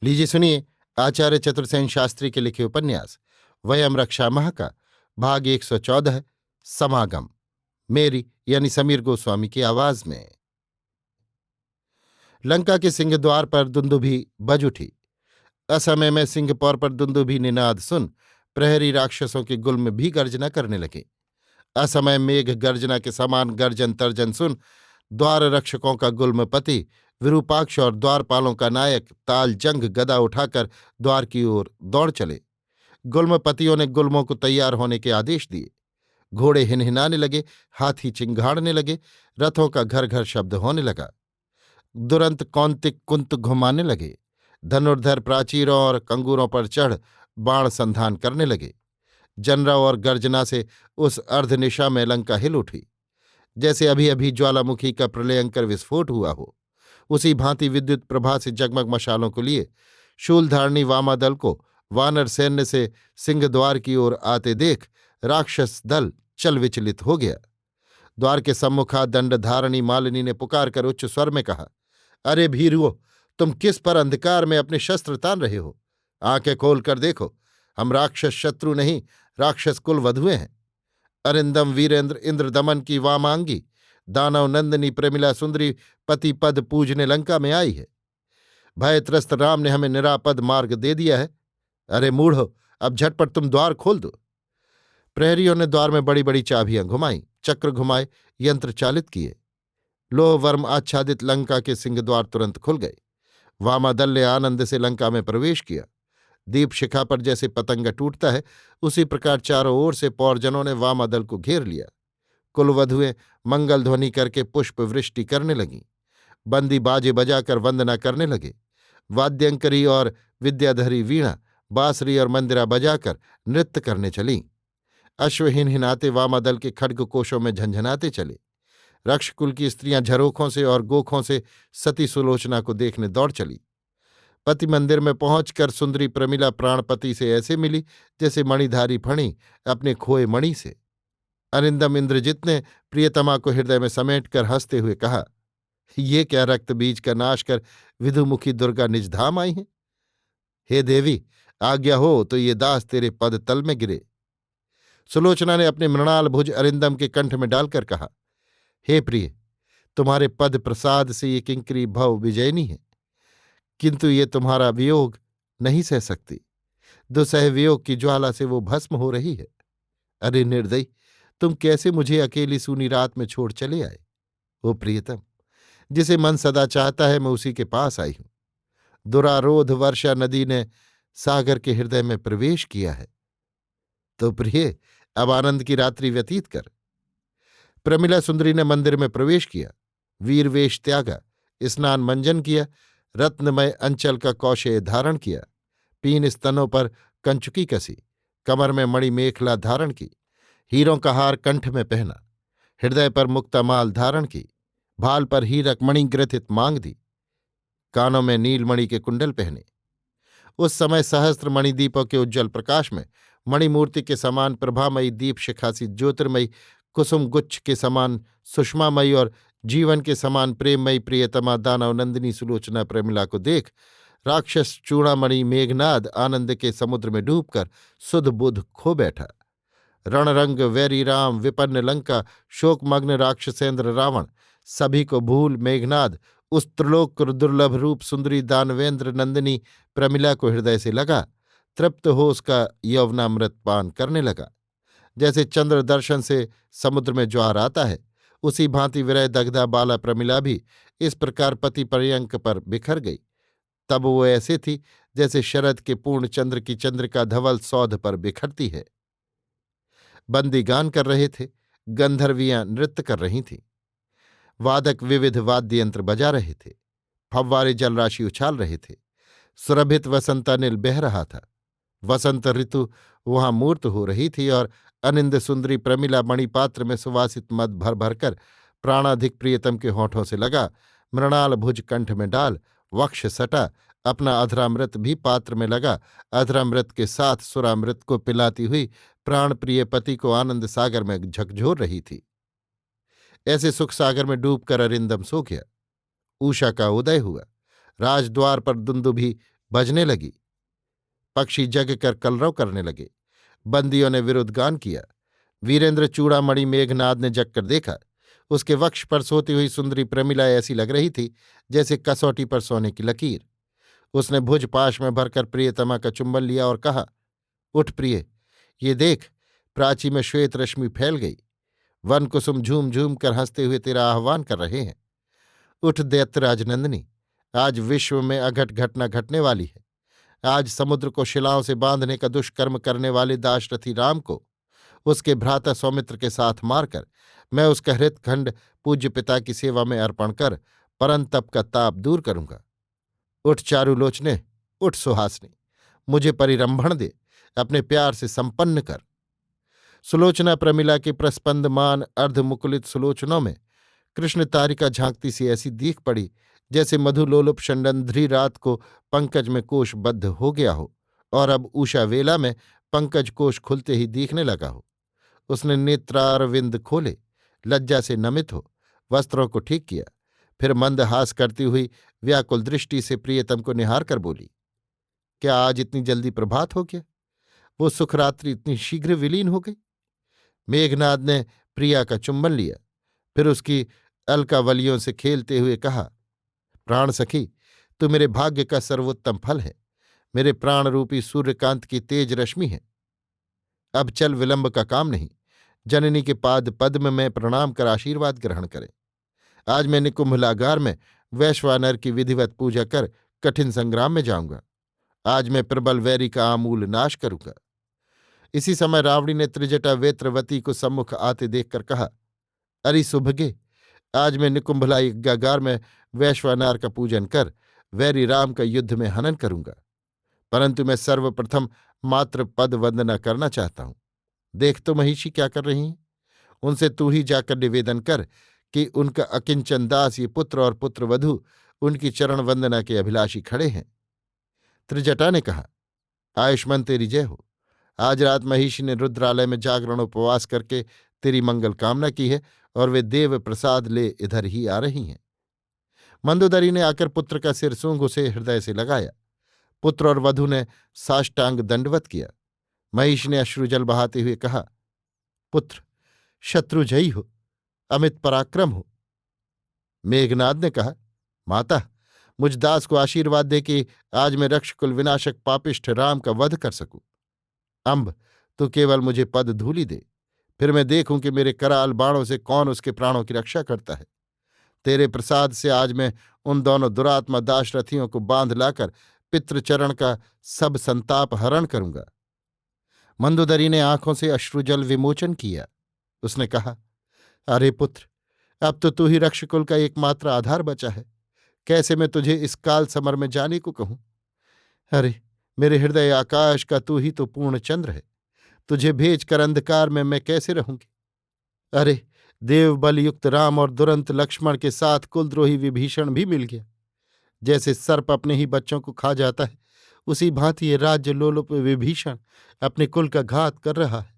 लीजिए सुनिए आचार्य चतुर्सेन शास्त्री के लिखे उपन्यास वयम रक्षा माह का भाग 114 समागम मेरी यानी समीर गोस्वामी की आवाज में। लंका के सिंहद्वार पर दुंदुभी बज उठी। असमय में सिंहपौर पर दुंदुभी निनाद सुन प्रहरी राक्षसों के गुल्म भी गर्जना करने लगे। असमय मेघ गर्जना के समान गर्जन तर्जन सुन द्वार रक्षकों का गुल्मपति विरूपाक्ष और द्वारपालों का नायक तालजंग गदा उठाकर द्वार की ओर दौड़ चले। गुल्मपतियों ने गुल्मों को तैयार होने के आदेश दिए। घोड़े हिनहिनाने लगे, हाथी चिंघाड़ने लगे, रथों का घर घर शब्द होने लगा। दुरंत कौंतिक कुंत घुमाने लगे, धनुर्धर प्राचीरों और कंगूरों पर चढ़ बाण संधान करने लगे। जनरव और गर्जना से उस अर्धनिशा में लंका हिल उठी, जैसे अभी अभी ज्वालामुखी का प्रलयंकर विस्फोट हुआ हो। उसी भांति विद्युत प्रभा से जगमग मशालों को लिए शूलधारणी वामादल को वानर सैन्य से सिंहद्वार की ओर आते देख राक्षस दल चल विचलित हो गया। द्वार के सम्मुखा दंडधारणी मालिनी ने पुकार कर उच्च स्वर में कहा, अरे भीरुओ, तुम किस पर अंधकार में अपने शस्त्र तान रहे हो? आंखें खोल कर देखो, हम राक्षस शत्रु नहीं, राक्षस कुल वधुए हैं। अरिंदम वीरेंद्र इंद्रदमन की वामांगी दानव नंदिनी प्रमिला सुंदरी पति पद पूजने लंका में आई है। भयत्रस्त राम ने हमें निरापद मार्ग दे दिया है। अरे मूढ़ो, अब झटपट तुम द्वार खोल दो। प्रहरियों ने द्वार में बड़ी बड़ी चाबियां घुमाई, चक्र घुमाए, यंत्र चालित किए। लोहवर्म आच्छादित लंका के सिंहद्वार तुरंत खुल गए। वामादल ने आनंद से लंका में प्रवेश किया। दीप शिखा पर जैसे पतंगा टूटता है, उसी प्रकार चारों ओर से पौरजनों ने वामादल को घेर लिया। कुलवधुएं मंगल ध्वनि करके पुष्प वृष्टि करने लगीं। बंदी बाजे बजाकर वंदना करने लगे। वाद्यंकरी और विद्याधरी वीणा, बांसुरी और मंदिरा बजाकर नृत्य करने चलीं। अश्वहीन हिनाते वामादल के खड्ग कोशों में झंझनाते चले। रक्षकुल की स्त्रियां झरोखों से और गोखों से सती सुलोचना को देखने दौड़ चली। पति मंदिर में पहुंचकर सुंदरी प्रमिला प्राणपति से ऐसे मिली जैसे मणिधारी फणी अपने खोए मणि से। अरिंदम इंद्रजित ने प्रियतमा को हृदय में समेट कर हंसते हुए कहा, ये क्या रक्त बीज का नाश कर विधुमुखी दुर्गा निज धाम आई हैं? हे देवी, आज्ञा हो तो ये दास तेरे पद तल में गिरे। सुलोचना ने अपने मृणाल भुज अरिंदम के कंठ में डालकर कहा, हे प्रिय, तुम्हारे पद प्रसाद से ये किंकरी भव विजयनी है, किंतु ये तुम्हारा वियोग नहीं सह सकती। दुसह वियोग की ज्वाला से वो भस्म हो रही है। अरे निर्दयी, तुम कैसे मुझे अकेली सूनी रात में छोड़ चले आए? ओ प्रियतम, जिसे मन सदा चाहता है मैं उसी के पास आई हूं। दुरारोध वर्षा नदी ने सागर के हृदय में प्रवेश किया है, तो प्रिय अब आनंद की रात्रि व्यतीत कर। प्रमिला सुंदरी ने मंदिर में प्रवेश किया, वीरवेश त्यागा, स्नान मंजन किया, रत्नमय अंचल का कौशेय धारण किया, पीन स्तनों पर कंचुकी कसी, कमर में मणि मेखला धारण की, हीरों का हार कंठ में पहना, हृदय पर मुक्तामाल धारण की, भाल पर हीरक मणि ग्रथित मांग दी, कानों में नीलमणि के कुंडल पहने। उस समय सहस्त्र मणिदीपों के उज्ज्वल प्रकाश में मणिमूर्ति के समान प्रभामयी दीप शिखासी ज्योतिर्मयी, कुसुम गुच्छ के समान सुषमामयी और जीवन के समान प्रेममयी प्रियतमा दानव नंदिनी सुलोचना प्रमिला को देख राक्षस चूड़ामणि मेघनाद आनंद के समुद्र में डूबकर सुध बुध खो बैठा। रणरंग वैरी राम, विपन्न लंका, शोकमग्न राक्षसेंद्र रावण, सभी को भूल मेघनाद उस त्रिलोक दुर्लभ रूप सुंदरी दानवेंद्र नंदिनी प्रमिला को हृदय से लगा, तृप्त हो उसका यौवनामृत पान करने लगा। जैसे चंद्र दर्शन से समुद्र में ज्वार आता है, उसी भांति विरह दग्धा बाला प्रमिला भी इस प्रकार पति पर्यंक पर बिखर गई। तब वो ऐसे थी जैसे शरद के पूर्ण चंद्र की चंद्रिका धवल सौध पर बिखरती है। बंदी गान कर रहे थे, गंधर्वियां नृत्य कर रही थीं, वादक विविध वाद्य यंत्र बजा रहे थे, फव्वारे जलराशि उछाल रहे थे, सुरभित वसंतानिल बह रहा था। वसंत ऋतु वहां मूर्त हो रही थी और अनिंद सुंदरी प्रमिला मणिपात्र में सुवासित मद भर भरकर प्राणाधिक प्रियतम के होठों से लगा, मृणाल भुज कंठ में डाल, वक्ष सटा, अपना अधरामृत भी पात्र में लगा, अधरामृत के साथ सुरामृत को पिलाती हुई प्राण प्रिय पति को आनंद सागर में झकझोर रही थी। ऐसे सुख सागर में डूबकर अरिंदम सो गया। उषा का उदय हुआ। राजद्वार पर दुंदुभी बजने लगी। पक्षी जग कर कलरव करने लगे। बंदियों ने विरुद्ध किया। वीरेंद्र चूड़ामणि मेघनाद ने जग कर देखा। उसके वक्ष पर सोती हुई सुंदरी प्रमिला ऐसी लग रही थी जैसे कसौटी पर सोने की लकीर। उसने भुज पाश में भरकर प्रियतमा का चुंबन लिया और कहा, उठ प्रिय, ये देख, प्राची में श्वेत रश्मि फैल गई। वन कुसुम झूम झूम कर हंसते हुए तेरा आह्वान कर रहे हैं। उठ दैत्यराज नंदिनी, आज विश्व में अघट घटना घटने वाली है। आज समुद्र को शिलाओं से बांधने का दुष्कर्म करने वाले दाशरथी राम को उसके भ्राता सौमित्र के साथ मारकर मैं उसका हृतखंड पूज्य पिता की सेवा में अर्पण कर परंतप का ताप दूर करूंगा। उठ चारुलोचने, उठ सुहासनी, मुझे परिरंभण दे, अपने प्यार से संपन्न कर। सुलोचना प्रमिला के प्रस्पंदमान अर्धमुकुलित सुलोचनों में कृष्ण तारिका झांकती सी ऐसी दीख पड़ी जैसे मधुलोलुप षंडंध्री रात को पंकज में कोशबद्ध हो गया हो और अब उषा वेला में पंकज कोश खुलते ही दिखने लगा हो। उसने नेत्रारविंद खोले, लज्जा से नमित हो वस्त्रों को ठीक किया, फिर मंदहास करती हुई व्याकुल दृष्टि से प्रियतम को निहार कर बोली, क्या आज इतनी जल्दी प्रभात हो गया? वो सुखरात्रि इतनी शीघ्र विलीन हो गई? मेघनाद ने प्रिया का चुंबन लिया, फिर उसकी अलकावलियों से खेलते हुए कहा, प्राण सखी, तू मेरे भाग्य का सर्वोत्तम फल है, मेरे प्राण रूपी सूर्यकांत की तेज रश्मि है। अब चल, विलंब का काम नहीं, जननी के पाद पद्म में प्रणाम कर आशीर्वाद ग्रहण करें। आज मैं निकुंभलागार में वैश्वानर की विधिवत पूजा कर कठिन संग्राम में जाऊंगा। आज मैं प्रबल वैरी का आमूल नाश करूंगा। इसी समय रावणी ने त्रिजटा वेत्रवती को सम्मुख आते देखकर कहा, अरे सुभगे, आज मैं निकुंभला यज्ञागार में वैश्वानार का पूजन कर वैरी राम का युद्ध में हनन करूंगा, परंतु मैं सर्वप्रथम मात्र पद वंदना करना चाहता हूं। देख तो महिषी क्या कर रही हैं, उनसे तू ही जाकर निवेदन कर कि उनका अकिंचन दास ये पुत्र और पुत्रवधू उनकी चरण वंदना के अभिलाषी खड़े हैं। त्रिजटा ने कहा, आयुष्मान तेरी जय हो। आज रात महिषी ने रुद्रालय में जागरण उपवास करके तेरी मंगल कामना की है और वे देव प्रसाद ले इधर ही आ रही हैं। मंदोदरी ने आकर पुत्र का सिर सूंघ उसे हृदय से लगाया। पुत्र और वधू ने साष्टांग दंडवत किया। महिष ने अश्रुजल बहाते हुए कहा, पुत्र, शत्रुजयी हो, अमित पराक्रम हो। मेघनाद ने कहा, माता, मुझ दास को आशीर्वाद दे कि आज मैं रक्षकुल विनाशक पापिष्ठ राम का वध कर सकूं। अम्ब, तू केवल मुझे पद धूलि दे, फिर मैं देखूं कि मेरे कराल बाणों से कौन उसके प्राणों की रक्षा करता है। तेरे प्रसाद से आज मैं उन दोनों दुरात्मा दाशरथियों को बांध लाकर पितृचरण का सब संताप हरण करूंगा। मंदोदरी ने आंखों से अश्रुजल विमोचन किया। उसने कहा, अरे पुत्र, अब तो तू ही रक्षकुल का एकमात्र आधार बचा है। कैसे मैं तुझे इस काल समर में जाने को कहूं? अरे मेरे हृदय आकाश का तू ही तो पूर्ण चंद्र है, तुझे भेजकर अंधकार में मैं कैसे रहूंगी? अरे देव बलयुक्त राम और दुरंत लक्ष्मण के साथ कुलद्रोही विभीषण भी मिल गया। जैसे सर्प अपने ही बच्चों को खा जाता है, उसी भांति ये राज्य लोलुप विभीषण अपने कुल का घात कर रहा है।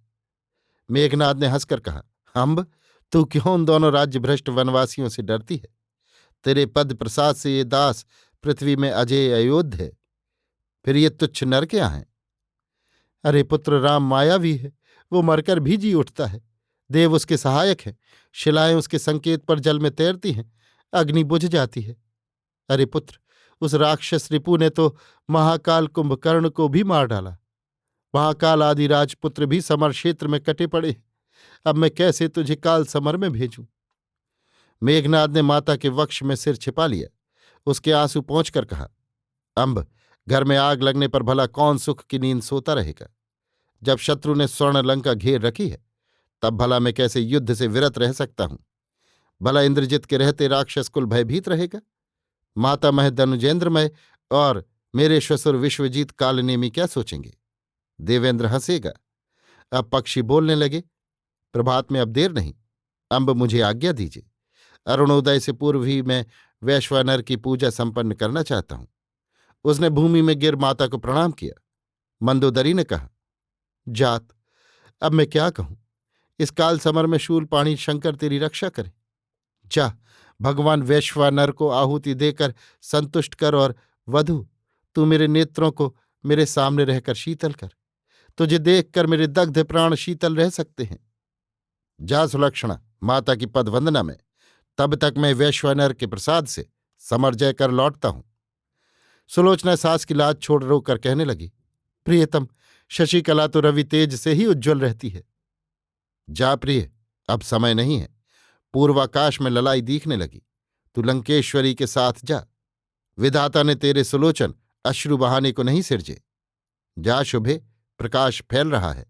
मेघनाद ने हंसकर कहा, अम्ब, तू क्यों उन दोनों राज्य भ्रष्ट वनवासियों से डरती है? तेरे पद प्रसाद से ये दास पृथ्वी में अजेय अयोध्य है, फिर ये तुच्छ नर क्या हैं? अरे पुत्र, राम मायावी है, वो मरकर भी जी उठता है। देव उसके सहायक हैं, शिलाएं उसके संकेत पर जल में तैरती हैं, अग्नि बुझ जाती है। अरे पुत्र, उस राक्षस रिपु ने तो महाकाल कुंभकर्ण को भी मार डाला। महाकाल आदि राजपुत्र भी समर क्षेत्र में कटे पड़े। अब मैं कैसे तुझे काल समर में भेजूं? मेघनाद ने माता के वक्ष में सिर छिपा लिया। उसके आंसू पहुंचकर कहा, अम्ब, घर में आग लगने पर भला कौन सुख की नींद सोता रहेगा? जब शत्रु ने स्वर्ण लंका घेर रखी है, तब भला मैं कैसे युद्ध से विरत रह सकता हूं? भला इंद्रजित के रहते राक्षस कुल भयभीत रहेगा? माता मह दनुजेंद्रमय और मेरे श्वसुर विश्वजीत कालनेमी क्या सोचेंगे? देवेंद्र हंसेगा। अब पक्षी बोलने लगे, प्रभात में अब देर नहीं, अम्ब मुझे आज्ञा दीजिए। अरुणोदय से पूर्व ही मैं वैश्वानर की पूजा संपन्न करना चाहता हूं। उसने भूमि में गिर माता को प्रणाम किया। मंदोदरी ने कहा, जात, अब मैं क्या कहूं? इस काल समर में शूलपाणी शंकर तेरी रक्षा करे। जा, भगवान वैश्वानर को आहुति देकर संतुष्ट कर और वधु तू मेरे नेत्रों को मेरे सामने रहकर शीतल कर। तुझे देखकर मेरे दग्ध प्राण शीतल रह सकते हैं। जा सुलक्षणा, माता की पदवंदना में। तब तक मैं वैश्वानर के प्रसाद से समरजय कर लौटता हूं। सुलोचना सास की लाज छोड़ रो कर कहने लगी, प्रियतम, शशिकला तो रवि तेज से ही उज्ज्वल रहती है। जा प्रिय, अब समय नहीं है। पूर्वाकाश में ललाई दिखने लगी। तू लंकेश्वरी के साथ जा। विधाता ने तेरे सुलोचन अश्रु बहाने को नहीं सिरजे। जा शुभे, प्रकाश फैल रहा है।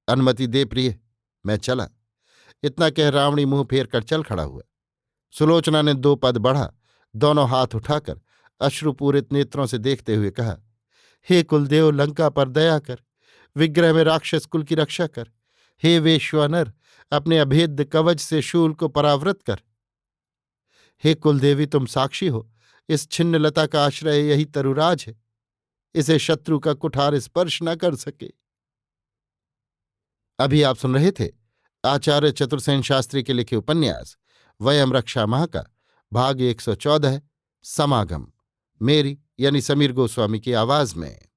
अनुमति दे प्रिय, मैं चला। इतना कह रावणी मुंह फेर कर चल खड़ा हुआ। सुलोचना ने 2 पद बढ़ा, दोनों हाथ उठाकर अश्रुपूरित नेत्रों से देखते हुए कहा, हे कुलदेव, लंका पर दया कर। विग्रह में राक्षस कुल की रक्षा कर। हे वैश्वानर, अपने अभेद्य कवच से शूल को परावृत कर। हे कुलदेवी, तुम साक्षी हो, इस छिन्न लता का आश्रय यही तरुराज है। इसे शत्रु का कुठार स्पर्श न कर सके। अभी आप सुन रहे थे आचार्य चतुर्सेन शास्त्री के लिखे उपन्यास वयम रक्षा माह का भाग 114 समागम, मेरी यानी समीर गोस्वामी की आवाज में।